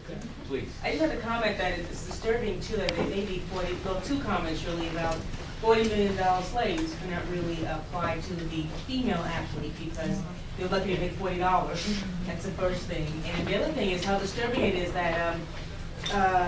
Okay, please. I just had a comment that it's disturbing too that they may be 40, well, two comments really about $40 million slaves cannot really apply to the female athlete because they're lucky to make $40. That's the first thing. And the other thing is how disturbing it is that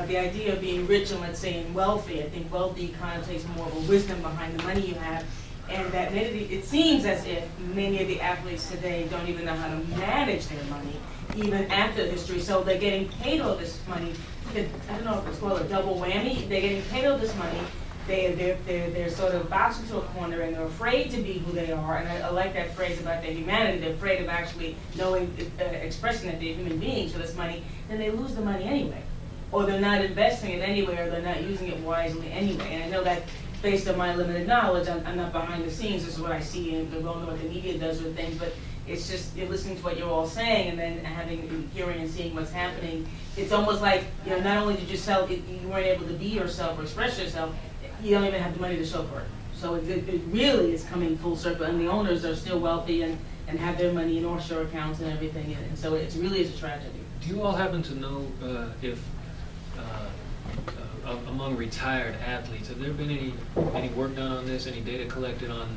the idea of being rich and let's say in wealthy, I think wealthy connotates more of a wisdom behind the money you have. And that it seems as if many of the athletes today don't even know how to manage their money, even after history. So they're getting paid all this money. I don't know if it's called a double whammy. They're getting paid all this money. They're sort of boxed into a corner and they're afraid to be who they are. And I like that phrase about their humanity. They're afraid of actually knowing, expressing that they're human beings for this money. Then they lose the money anyway, or they're not investing it anyway, or they're not using it wisely anyway. And I know that. Based on my limited knowledge, I'm not behind the scenes. This is what I see, and we all know what the media does with things. But it's just you're listening to what you're all saying, and then hearing and seeing what's happening. It's almost like not only did you sell, you weren't able to be yourself or express yourself. You don't even have the money to show for it. So it really is coming full circle, and the owners are still wealthy and have their money in offshore accounts and everything. And so it really is a tragedy. Do you all happen to know if among retired athletes, have there been any work done on this, any data collected on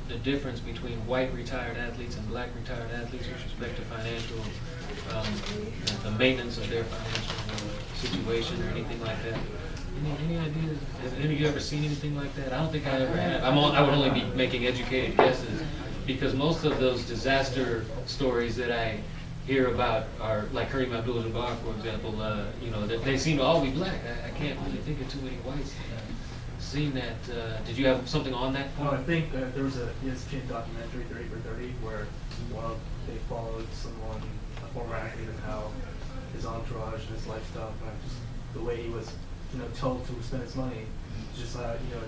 the difference between white retired athletes and black retired athletes with respect to financial, the maintenance of their financial situation or anything like that? Any ideas? Have any of you ever seen anything like that? I don't think I ever have. I would only be making educated guesses because most of those disaster stories that I hear about are like Kareem Abdul-Jabbar, for example. They seem to all be black. I can't really think of too many whites. Seen that? Did you have something on that point? I think there was a ESPN documentary, 30 for 30, where they followed someone, a former athlete, and how his entourage and his lifestyle, and just the way he was, told to spend his money, just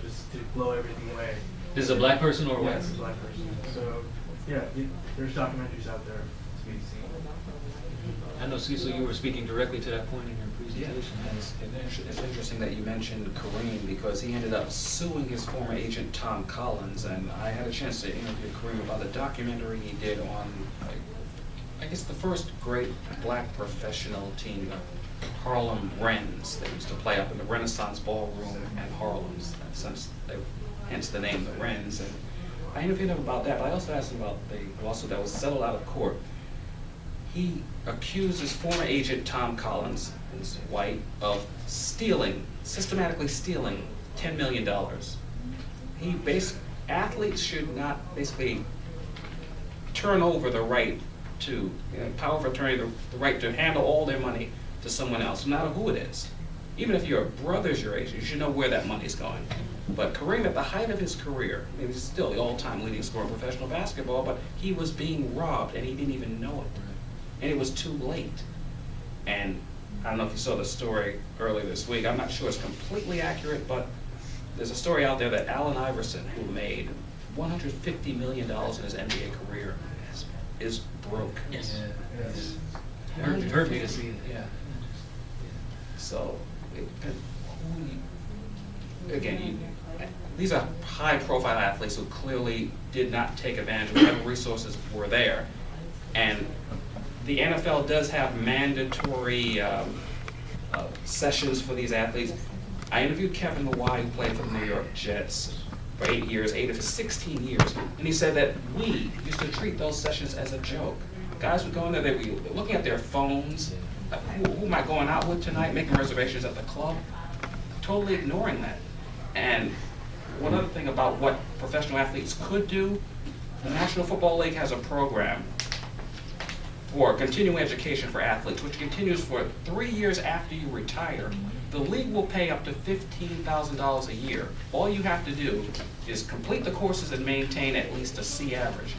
just to blow everything away. This is a black person or a white? Yes, a black person. So there's documentaries out there to be seen. I know, Cecil, you were speaking directly to that point in your Yeah, presentation. it's interesting that you mentioned Kareem because he ended up suing his former agent Tom Collins, and I had a chance to interview Kareem about a documentary he did on, I guess, the first great black professional team, the Harlem Wrens. They used to play up in the Renaissance Ballroom in Harlem, hence the name the Wrens. And I interviewed him about that, but I also asked him about the lawsuit that was settled out of court. He accused his former agent, Tom Collins, who's white, of systematically stealing $10 million. Athletes should not basically turn over the right to, power of attorney, the right to handle all their money to someone else, no matter who it is. Even if your brother's your age, you should know where that money's going. But Kareem, at the height of his career, he's still the all-time leading scorer in professional basketball, but he was being robbed and he didn't even know it. And it was too late. And I don't know if you saw the story earlier this week. I'm not sure it's completely accurate, but there's a story out there that Allen Iverson, who made $150 million in his NBA career, is broke. Yes. It hurt me to see it. Yeah. So, these are high-profile athletes who clearly did not take advantage of whatever resources were there. And the NFL does have mandatory sessions for these athletes. I interviewed Kevin Mawai, who played for the New York Jets for 8 years, 8 of his 16 years, and he said that we used to treat those sessions as a joke. Guys would go in there, they'd be looking at their phones, who am I going out with tonight, making reservations at the club, totally ignoring that. And one other thing about what professional athletes could do, the National Football League has a program for continuing education for athletes, which continues for 3 years after you retire. The league will pay up to $15,000 a year. All you have to do is complete the courses and maintain at least a C average.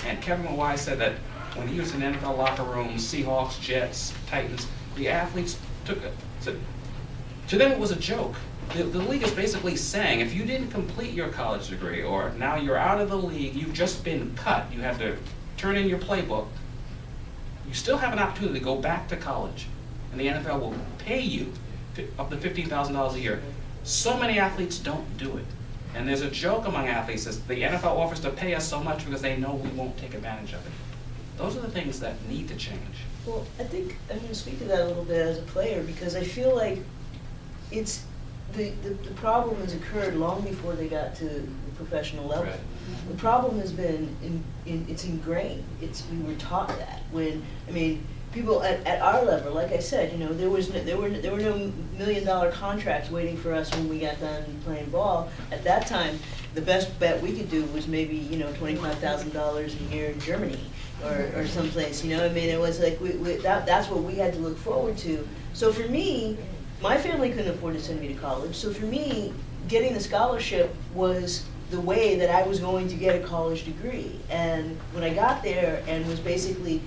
And Kevin Mawai said that when he was in NFL locker rooms, Seahawks, Jets, Titans, the athletes took it. To them it was a joke. The league is basically saying, if you didn't complete your college degree, or now you're out of the league, you've just been cut, you have to turn in your playbook, you still have an opportunity to go back to college, and the NFL will pay you up to $15,000 a year. So many athletes don't do it. And there's a joke among athletes that the NFL offers to pay us so much because they know we won't take advantage of it. Those are the things that need to change. Well, I think I'm going to speak to that a little bit as a player, because I feel like it's, the problem has occurred long before they got to the professional level. Right. The problem has been, it's ingrained. We were taught that. When, I mean, people at our level, like I said, you know, there were no $1 million contracts waiting for us when we got done playing ball. At that time, the best bet we could do was maybe, you know, $25,000 a year in Germany or someplace. You know, I mean, it was like that's what we had to look forward to. So for me, my family couldn't afford to send me to college. So for me, getting the scholarship was the way that I was going to get a college degree. And when I got there and was basically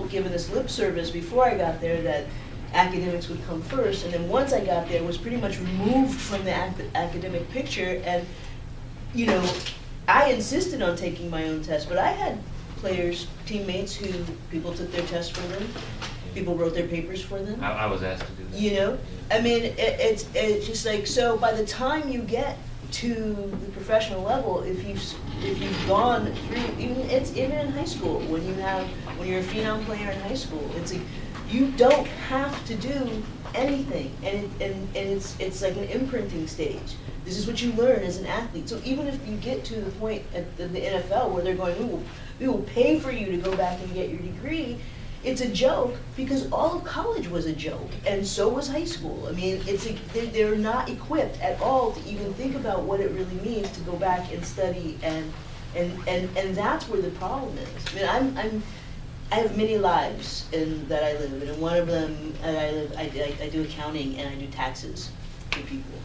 given this lip service before I got there that academics would come first, and then once I got there was pretty much removed from the academic picture. And you know, I insisted on taking my own test, but I had players, teammates who people took their tests for them, people wrote their papers for them. I was asked to do that. You know, I mean, it's just like, so by the time you get to the professional level, if you've gone through, even in high school, when you're a phenom player in high school, it's like you don't have to do anything, and it's like an imprinting stage. This is what you learn as an athlete. So even if you get to the point at the NFL where they're going, we will pay for you to go back and get your degree, it's a joke, because all of college was a joke, and so was high school. I mean, they're not equipped at all to even think about what it really means to go back and study, and that's where the problem is. I mean, I have many lives that I live in, and one of them I do accounting and I do taxes for people,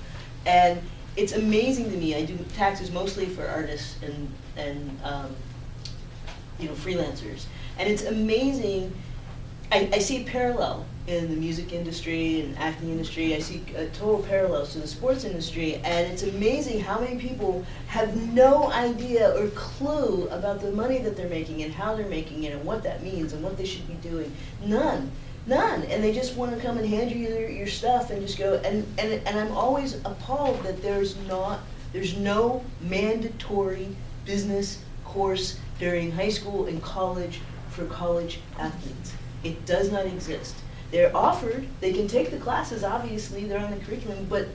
and it's amazing to me. I do taxes mostly for artists and you know, freelancers, and it's amazing. I see a parallel in the music industry and acting industry. I see total parallels to the sports industry, and it's amazing how many people have no idea or clue about the money that they're making and how they're making it and what that means and what they should be doing. None, and they just want to come and hand you your stuff and just go. And I'm always appalled that there's no mandatory business course during high school and college for college athletes. It does not exist. They're offered, they can take the classes, obviously, they're on the curriculum, but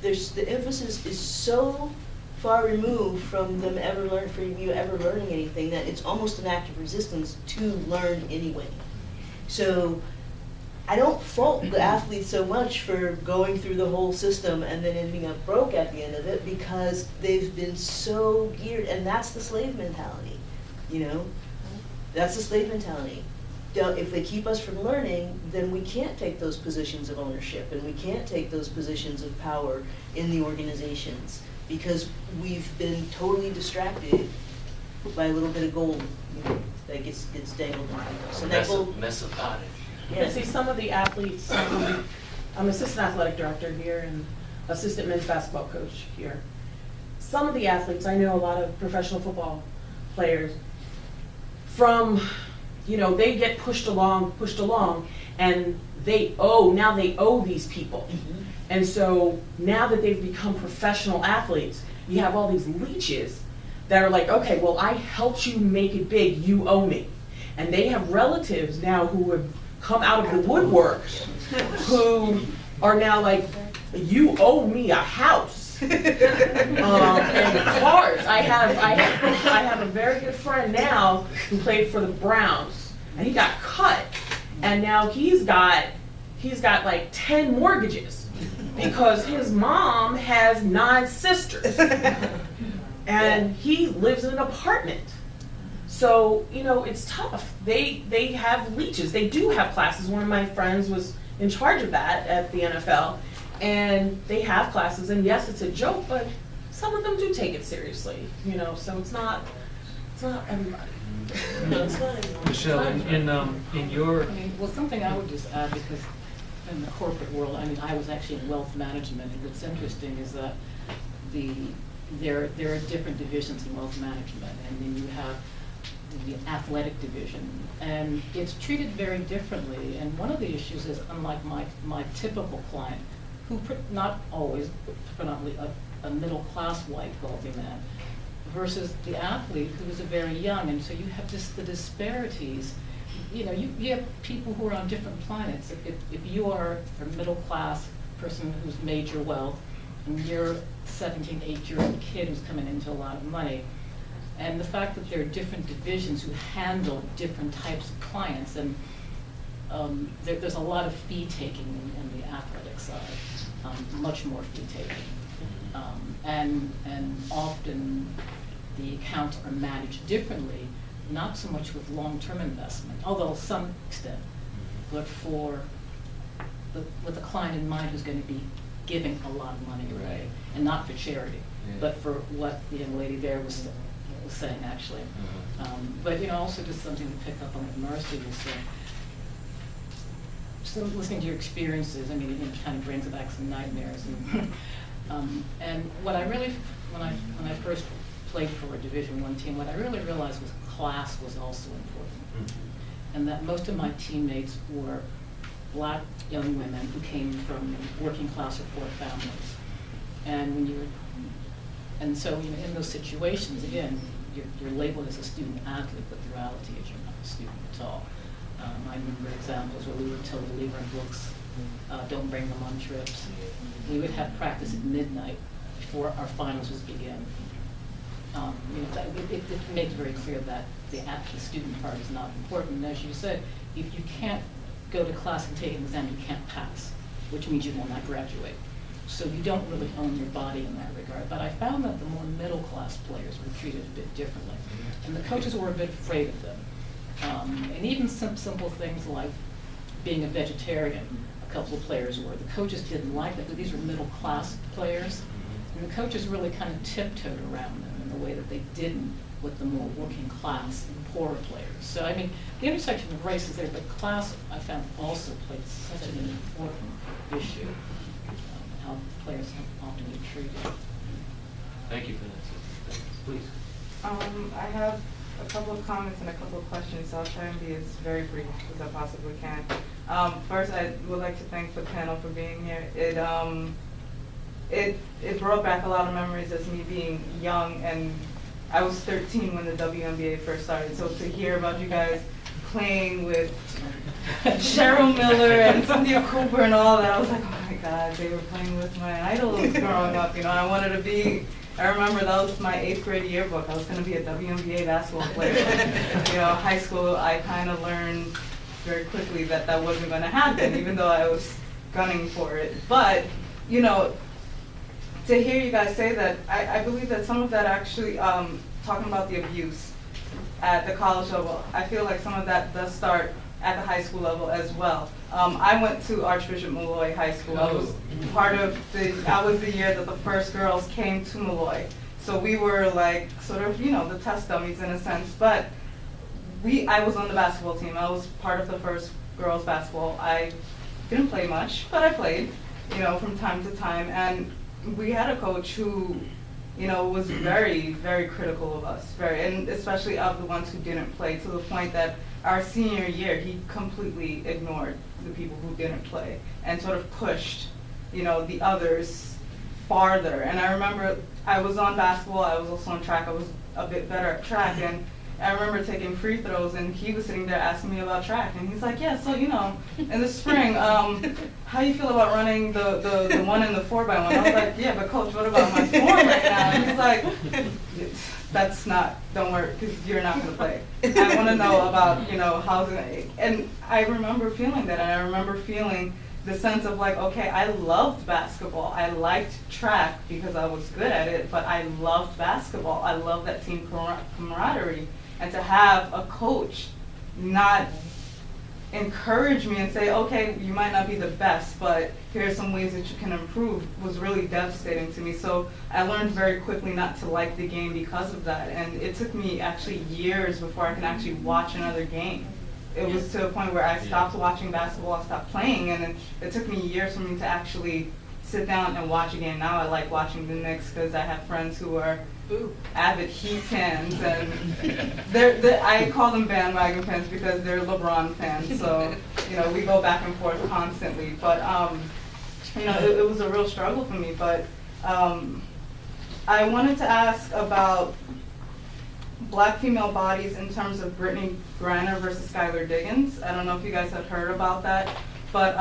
the emphasis is so far removed from you ever learning anything that it's almost an act of resistance to learn anyway. So I don't fault the athletes so much for going through the whole system and then ending up broke at the end of it, because they've been so geared, and that's the slave mentality, you know? That's the slave mentality. If they keep us from learning, then we can't take those positions of ownership, and we can't take those positions of power in the organizations, because we've been totally distracted by a little bit of gold, you know, that gets dangled in front of us. And that gold, Mesopotamic. Yeah, see, some of the athletes, I'm assistant athletic director here and assistant men's basketball coach here. Some of the athletes, I know a lot of professional football players, you know, they get pushed along, and now they owe these people. mm-hmm. And so now that they've become professional athletes, you have all these leeches that are like, okay, well, I helped you make it big, you owe me. And they have relatives now who have come out of the woodwork who are now like, you owe me a house. And cars. I have a very good friend now who played for the Browns, and he got cut, and now he's got like 10 mortgages because his mom has 9 sisters, and he lives in an apartment. So, you know, it's tough. They have leeches. They do have classes. One of my friends was in charge of that at the NFL. And they have classes, and yes, it's a joke, but some of them do take it seriously, you know. So it's not everybody. No, it's not everybody. Michelle, in your I mean, well, something I would just add, because in the corporate world, I mean, I was actually in wealth management, and what's interesting is that there are different divisions in wealth management, and then you have the athletic division, and it's treated very differently. And one of the issues is, unlike my typical client, who not always, predominantly a middle-class white wealthy man, versus the athlete who is a very young, and so you have the disparities you know, you have people who are on different planets. If you are a middle-class person who's made your wealth, and you're a 17, 18-year-old kid who's coming into a lot of money, and the fact that there are different divisions who handle different types of clients, and there's a lot of fee-taking in the athletic side, much more fee-taking. And often the accounts are managed differently, not so much with long-term investment, although to some extent, but with a client in mind who's going to be giving a lot of money away, and not for charity, but for what the young lady there was saying, actually. But, you know, also just something to pick up on what Marcy was saying. So listening to your experiences, I mean, it kind of brings back some nightmares. And what I really, when I first played for a Division I team, what I really realized was class was also important. And that most of my teammates were black young women who came from working class or poor families. And so, you know, in those situations, again, you're labeled as a student athlete, but the reality is you're not a student at all. I remember examples where we were told to leave our books, don't bring them on trips. We would have practice at midnight before our finals would begin. You know, it makes very clear that the student part is not important. And as you said, if you can't go to class and take an exam, you can't pass, which means you will not graduate. So you don't really own your body in that regard. But I found that the more middle-class players were treated a bit differently. And the coaches were a bit afraid of them. And even some simple things like being a vegetarian, a couple of players were. The coaches didn't like that, but these were middle-class players. And the coaches really kind of tiptoed around them in the way that they didn't with the more working class and poorer players. So, I mean, the intersection of race is there, but class, I found, also played such an important issue, how players often get treated. Thank you for that, sister. Please. I have a couple of comments and a couple of questions, so I'll try and be as very brief as I possibly can. First, I would like to thank the panel for being here. It brought back a lot of memories as me being young, and I was 13 when the WNBA first started, so to hear about you guys playing with Cheryl Miller and Cynthia Cooper and all that, I was like, oh my God, they were playing with my idols growing up. You know, I wanted to be. I remember that was my 8th grade yearbook. I was going to be a WNBA basketball player. You know, high school, I kind of learned very quickly that that wasn't going to happen, even though I was gunning for it. But, you know, to hear you guys say that, I believe that some of that actually, talking about the abuse at the college level, I feel like some of that does start at the high school level as well. I went to Archbishop Malloy High School. I was I was the year that the first girls came to Malloy. So we were like sort of, you know, the test dummies in a sense. But I was on the basketball team. I was part of the first girls basketball. I didn't play much, but I played, you know, from time to time. And we had a coach who, you know, was very, very critical of us, and especially of the ones who didn't play, to the point that our senior year, he completely ignored the people who didn't play and sort of pushed, you know, the others farther. And I remember I was on basketball, I was also on track, I was a bit better at track, and I remember taking free throws, and he was sitting there asking me about track, and he's like, yeah, so, you know, in the spring, how you feel about running the 1 and the 4x1? I was like, yeah, but coach, what about my form right now? And he's like, that's not, don't worry, because you're not going to play. I want to know about, you know, how's it, and I remember feeling that, and I remember feeling the sense of like, okay, I loved basketball. I liked track because I was good at it, but I loved basketball. I loved that team camaraderie. And to have a coach not encourage me and say, okay, you might not be the best, but here are some ways that you can improve, was really devastating to me. So I learned very quickly not to like the game because of that. And it took me actually years before I can actually watch another game. It was to a point where I stopped watching basketball, I stopped playing, and it took me years for me to actually sit down and watch a game. Now I like watching the Knicks because I have friends who are avid Heat fans, and I call them bandwagon fans because they're LeBron fans. So, you know, we go back and forth constantly. But, you know, it was a real struggle for me. But I wanted to ask about black female bodies in terms of Brittany Griner versus Skylar Diggins. I don't know if you guys have heard about that, but